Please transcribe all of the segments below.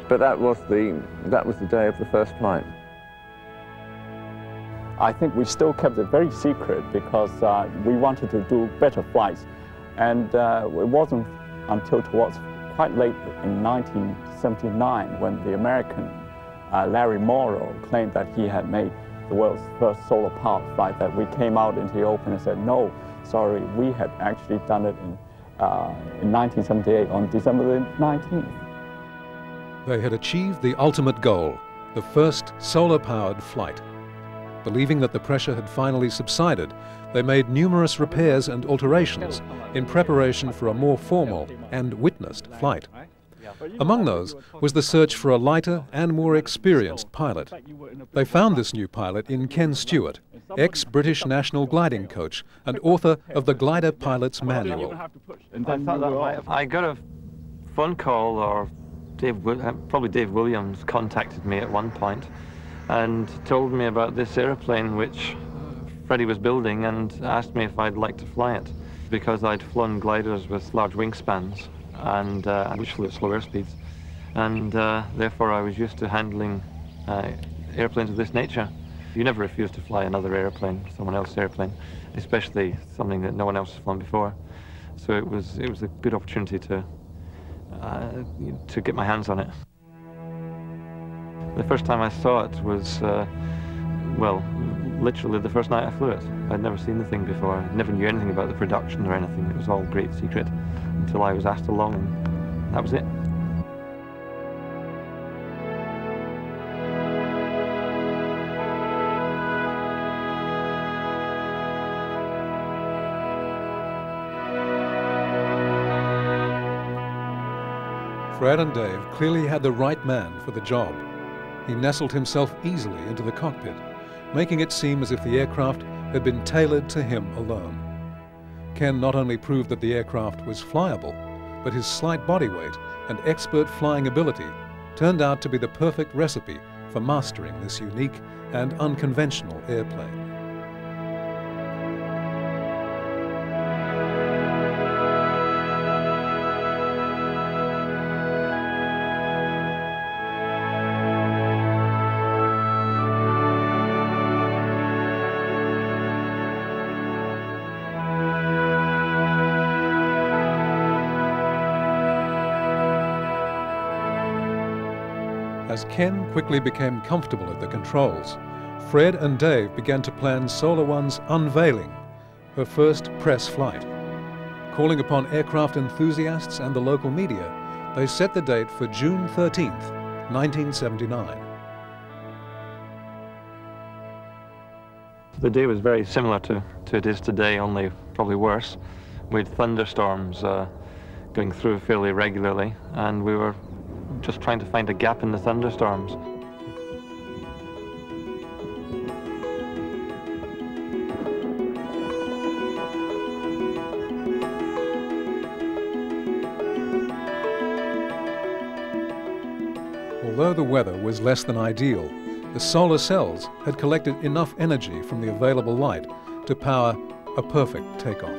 But that was the day of the first flight. I think we still kept it very secret because we wanted to do better flights. And it wasn't until towards quite late in 1979 when the American Larry Morrow claimed that he had made the world's first solar-powered flight that we came out into the open and said, no, sorry, we had actually done it in 1978 on December the 19th. They had achieved the ultimate goal, the first solar-powered flight. Believing that the pressure had finally subsided, they made numerous repairs and alterations in preparation for a more formal and witnessed flight. Among those was the search for a lighter and more experienced pilot. They found this new pilot in Ken Stewart, ex-British national gliding coach and author of the Glider Pilot's Manual. I got a phone call, or probably Dave Williams contacted me at one point and told me about this aeroplane which Freddie was building and asked me if I'd like to fly it, because I'd flown gliders with large wingspans and which flew at slow airspeeds, and therefore I was used to handling airplanes of this nature. You never refuse to fly another airplane, someone else's airplane, especially something that no one else has flown before. So it was a good opportunity to get my hands on it. The first time I saw it was, well, literally the first night I flew it. I'd never seen the thing before. I never knew anything about the production or anything. It was all great secret until I was asked along, and that was it. Fred and Dave clearly had the right man for the job. He nestled himself easily into the cockpit, making it seem as if the aircraft had been tailored to him alone. Ken not only proved that the aircraft was flyable, but his slight body weight and expert flying ability turned out to be the perfect recipe for mastering this unique and unconventional airplane. As Ken quickly became comfortable at the controls, Fred and Dave began to plan Solar One's unveiling, her first press flight. Calling upon aircraft enthusiasts and the local media, they set the date for June 13th, 1979. The day was very similar to it is today, only probably worse. We had thunderstorms going through fairly regularly, and we were just trying to find a gap in the thunderstorms. Although the weather was less than ideal, the solar cells had collected enough energy from the available light to power a perfect takeoff.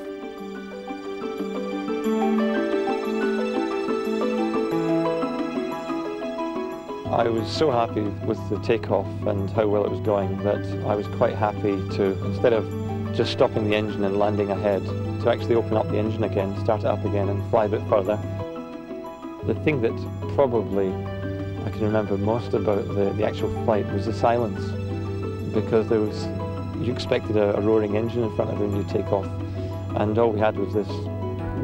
I was so happy with the takeoff and how well it was going that I was quite happy to, instead of just stopping the engine and landing ahead, to actually open up the engine again, start it up again and fly a bit further. The thing that probably I can remember most about the actual flight was the silence, because you expected a roaring engine in front of you when you take off, and all we had was this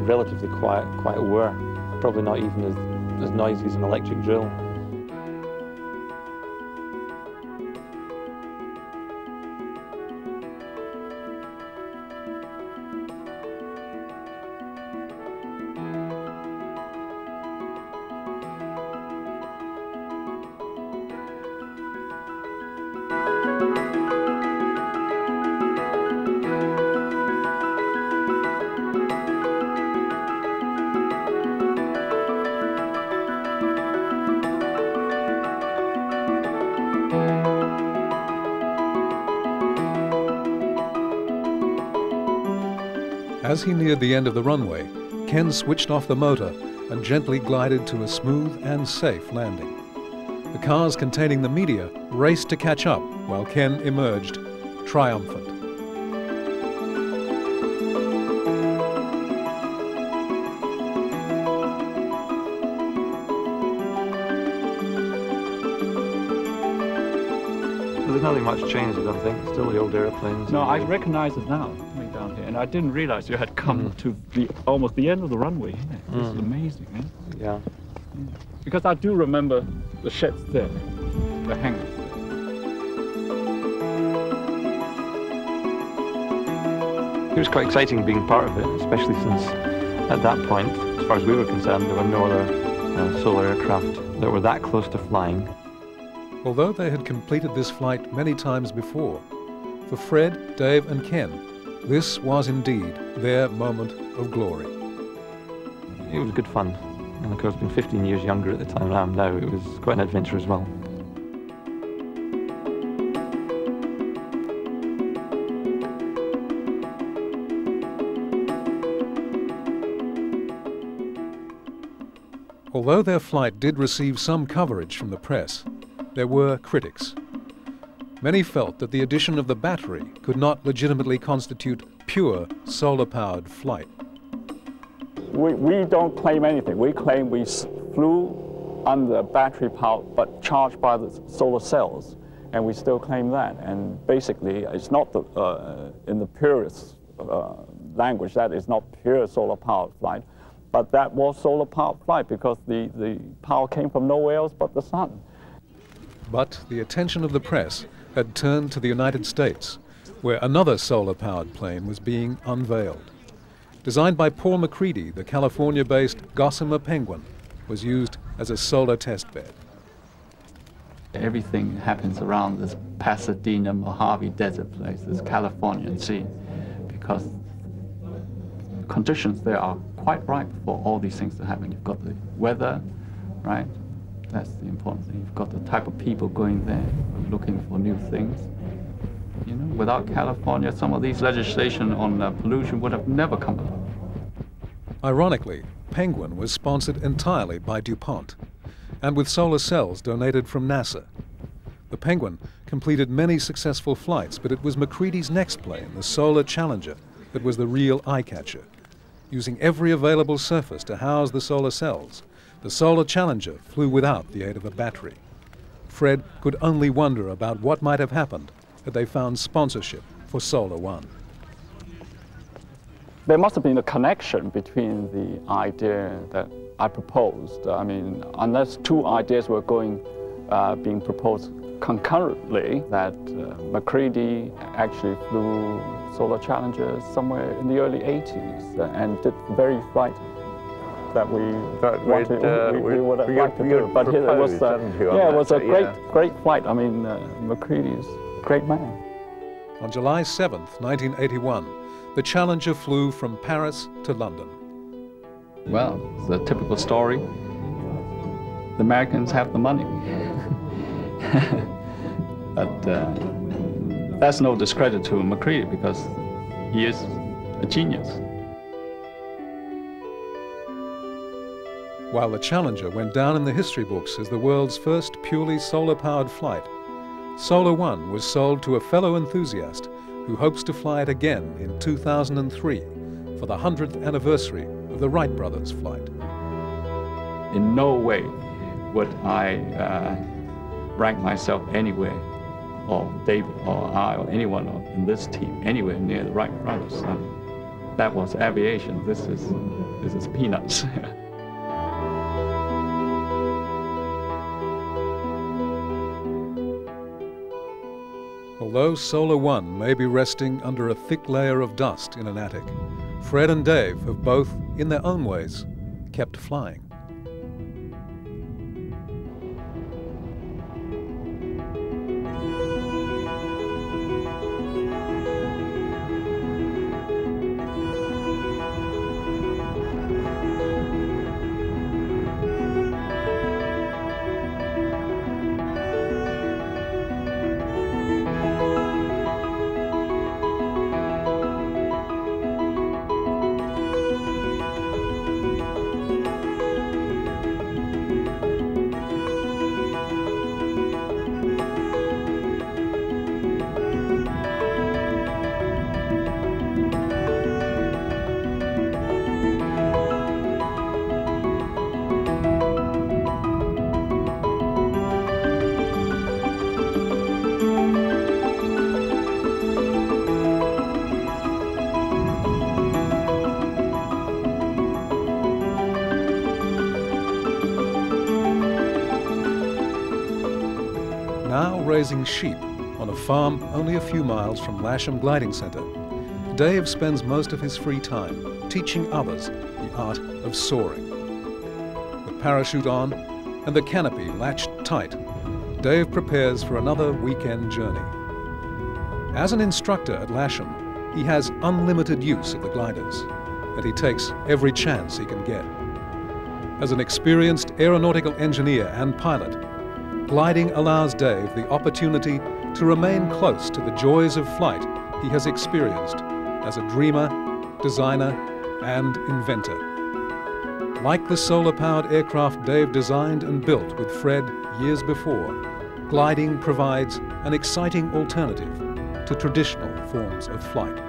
relatively quiet whir, probably not even as noisy as an electric drill. As he neared the end of the runway, Ken switched off the motor and gently glided to a smooth and safe landing. The cars containing the media raced to catch up while Ken emerged triumphant. There's nothing much changed, I don't think. It's still the old aeroplanes. No, I recognize it now, coming down here, and I didn't realize you had come to almost the end of the runway here. This is amazing, eh? Yeah. Because I do remember the sheds there, the hangars. It was quite exciting being part of it, especially since at that point, as far as we were concerned, there were no other solar aircraft that were that close to flying. Although they had completed this flight many times before, for Fred, Dave and Ken, this was indeed their moment of glory. It was good fun. And of course, being 15 years younger at the time than I am now, it was quite an adventure as well. Although their flight did receive some coverage from the press, there were critics. Many felt that the addition of the battery could not legitimately constitute pure solar-powered flight. We don't claim anything. We claim we flew under battery power but charged by the solar cells, and we still claim that. And basically, it's not in the purest language, that is not pure solar-powered flight, but that was solar-powered flight because the power came from nowhere else but the sun. But the attention of the press had turned to the United States, where another solar-powered plane was being unveiled. Designed by Paul McCready, the California-based Gossamer Penguin was used as a solar test bed. Everything happens around this Pasadena, Mojave Desert place, this Californian scene, because conditions there are quite ripe for all these things to happen. You've got the weather, right? That's the important thing. You've got the type of people going there, looking for new things. You know, without California, some of these legislation on pollution would have never come about. Ironically, Penguin was sponsored entirely by DuPont, and with solar cells donated from NASA. The Penguin completed many successful flights, but it was McCready's next plane, the Solar Challenger, that was the real eye-catcher. Using every available surface to house the solar cells, the Solar Challenger flew without the aid of a battery. Fred could only wonder about what might have happened had they found sponsorship for Solar One. There must have been a connection between the idea that I proposed. I mean, unless two ideas were being proposed concurrently, that McCready actually flew Solar Challengers somewhere in the early 80s and did the very flight that we would have liked to do. But it was a great flight. I mean, McCready's a great man. On July 7th, 1981, the Challenger flew from Paris to London. Well, it's a typical story. The Americans have the money. But that's no discredit to McCready because he is a genius. While the Challenger went down in the history books as the world's first purely solar-powered flight, Solar One was sold to a fellow enthusiast who hopes to fly it again in 2003 for the 100th anniversary of the Wright brothers' flight. In no way would I rank myself anywhere, or David or I or anyone in this team anywhere near the Wright brothers. That was aviation. This is peanuts. Although Solar One may be resting under a thick layer of dust in an attic, Fred and Dave have both, in their own ways, kept flying. now raising sheep on a farm only a few miles from Lasham Gliding Centre, Dave spends most of his free time teaching others the art of soaring. The parachute on and the canopy latched tight, Dave prepares for another weekend journey. As an instructor at Lasham, he has unlimited use of the gliders, and he takes every chance he can get. As an experienced aeronautical engineer and pilot, gliding allows Dave the opportunity to remain close to the joys of flight he has experienced as a dreamer, designer, and inventor. Like the solar-powered aircraft Dave designed and built with Fred years before, gliding provides an exciting alternative to traditional forms of flight.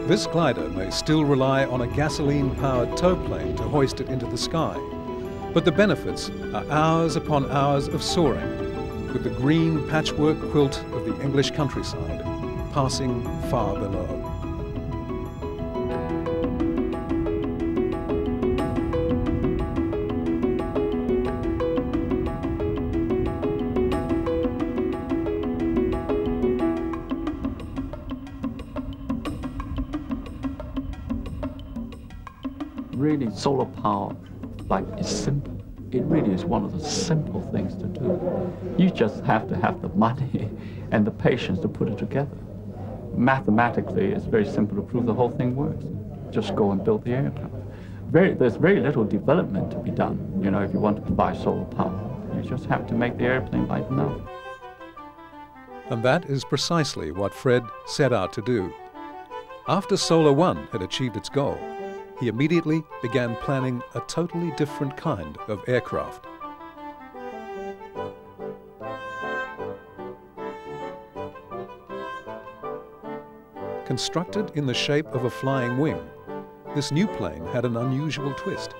This glider may still rely on a gasoline-powered tow plane to hoist it into the sky, but the benefits are hours upon hours of soaring, with the green patchwork quilt of the English countryside passing far below. Really, solar power, like, is simple. It really is one of the simple things to do. You just have to have the money and the patience to put it together. Mathematically, it's very simple to prove the whole thing works. Just go and build the aircraft. There's very little development to be done, you know, if you want to buy solar power. You just have to make the airplane light enough. And that is precisely what Fred set out to do. After Solar One had achieved its goal, he immediately began planning a totally different kind of aircraft. Constructed in the shape of a flying wing, this new plane had an unusual twist.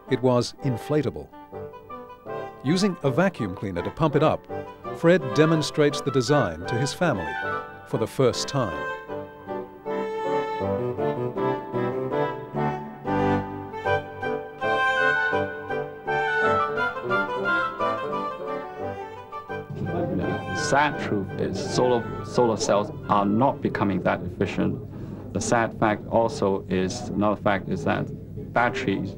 It was inflatable. Using a vacuum cleaner to pump it up, Fred demonstrates the design to his family for the first time. Sad truth is solar cells are not becoming that efficient. The sad fact also is, another fact is that batteries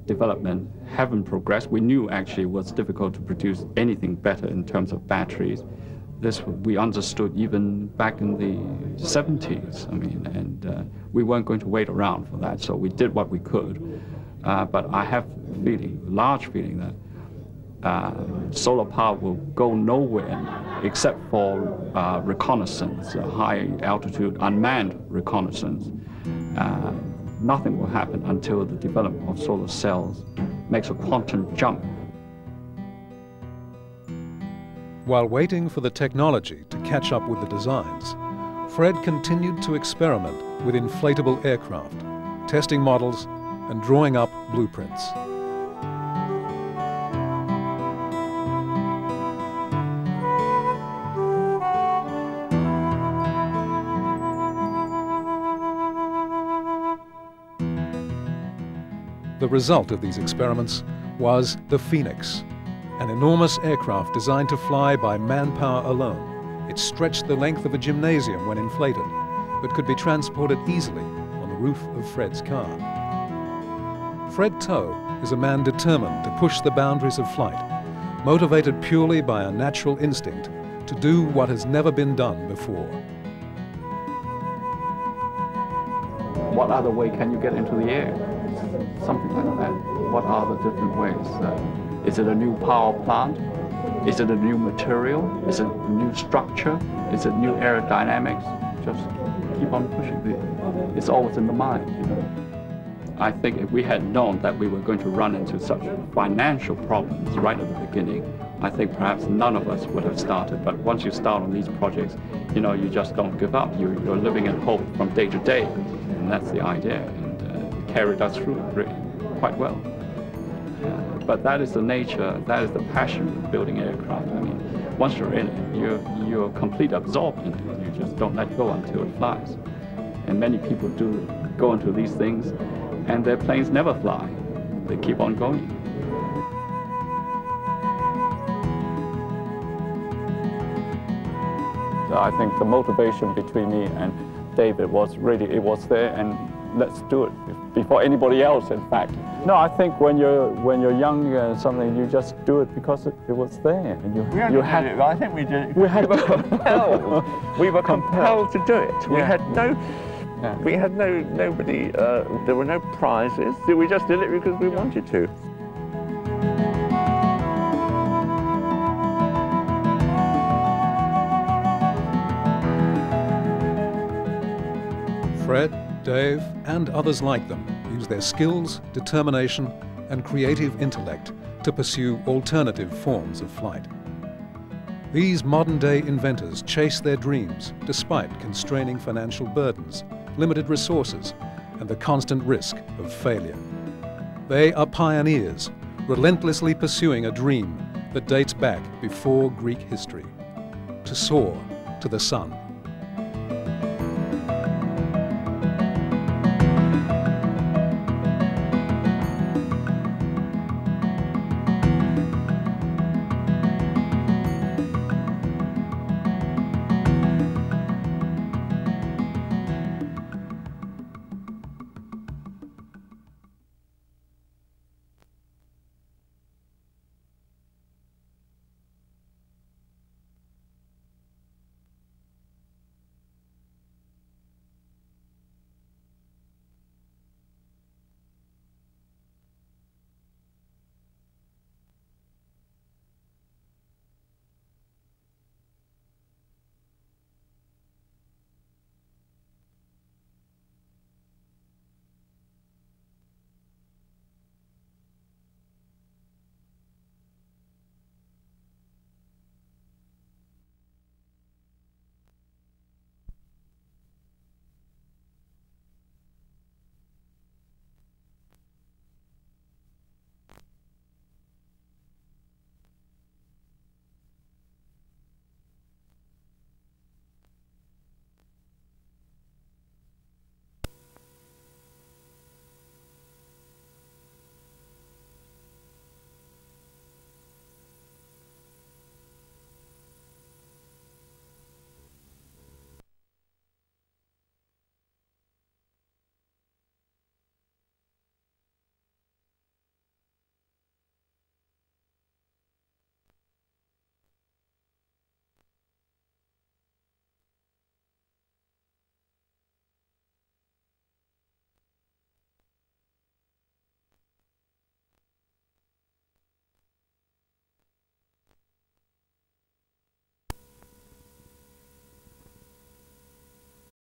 development haven't progressed. We knew actually it was difficult to produce anything better in terms of batteries. This we understood even back in the 70s, I mean, and we weren't going to wait around for that, so we did what we could. But I have a feeling, a large feeling that solar power will go nowhere except for reconnaissance, high altitude unmanned reconnaissance. Nothing will happen until the development of solar cells makes a quantum jump. While waiting for the technology to catch up with the designs, Fred continued to experiment with inflatable aircraft, testing models and drawing up blueprints. The result of these experiments was the Phoenix, an enormous aircraft designed to fly by manpower alone. It stretched the length of a gymnasium when inflated, but could be transported easily on the roof of Fred's car. Fred Towe is a man determined to push the boundaries of flight, motivated purely by a natural instinct to do what has never been done before. What other way can you get into the air? Something like that. What are the different ways? Is it a new power plant? Is it a new material? Is it a new structure? Is it new aerodynamics? Just keep on pushing. It's always in the mind, you know. I think if we had known that we were going to run into such financial problems right at the beginning, I think perhaps none of us would have started. But once you start on these projects, you know, you just don't give up. You're living in hope from day to day. and that's the idea, and carried us through quite well. But that is the nature, that is the passion of building aircraft. I mean, once you're in it, you're completely absorbed in it. You just don't let go until it flies. And many people do go into these things, and their planes never fly. They keep on going. I think the motivation between me and David was really, it was there, and let's do it before anybody else, in fact. No, I think when you're young and something, you just do it because it was there, and you had it. I think we did it. We were compelled. We were compelled to do it. We Yeah. had no. Yeah. We had nobody. There were no prizes. We just did it because we wanted to. Fred, Dave, and others like them use their skills, determination, and creative intellect to pursue alternative forms of flight. These modern-day inventors chase their dreams despite constraining financial burdens, limited resources, and the constant risk of failure. They are pioneers, relentlessly pursuing a dream that dates back before Greek history: to soar to the sun.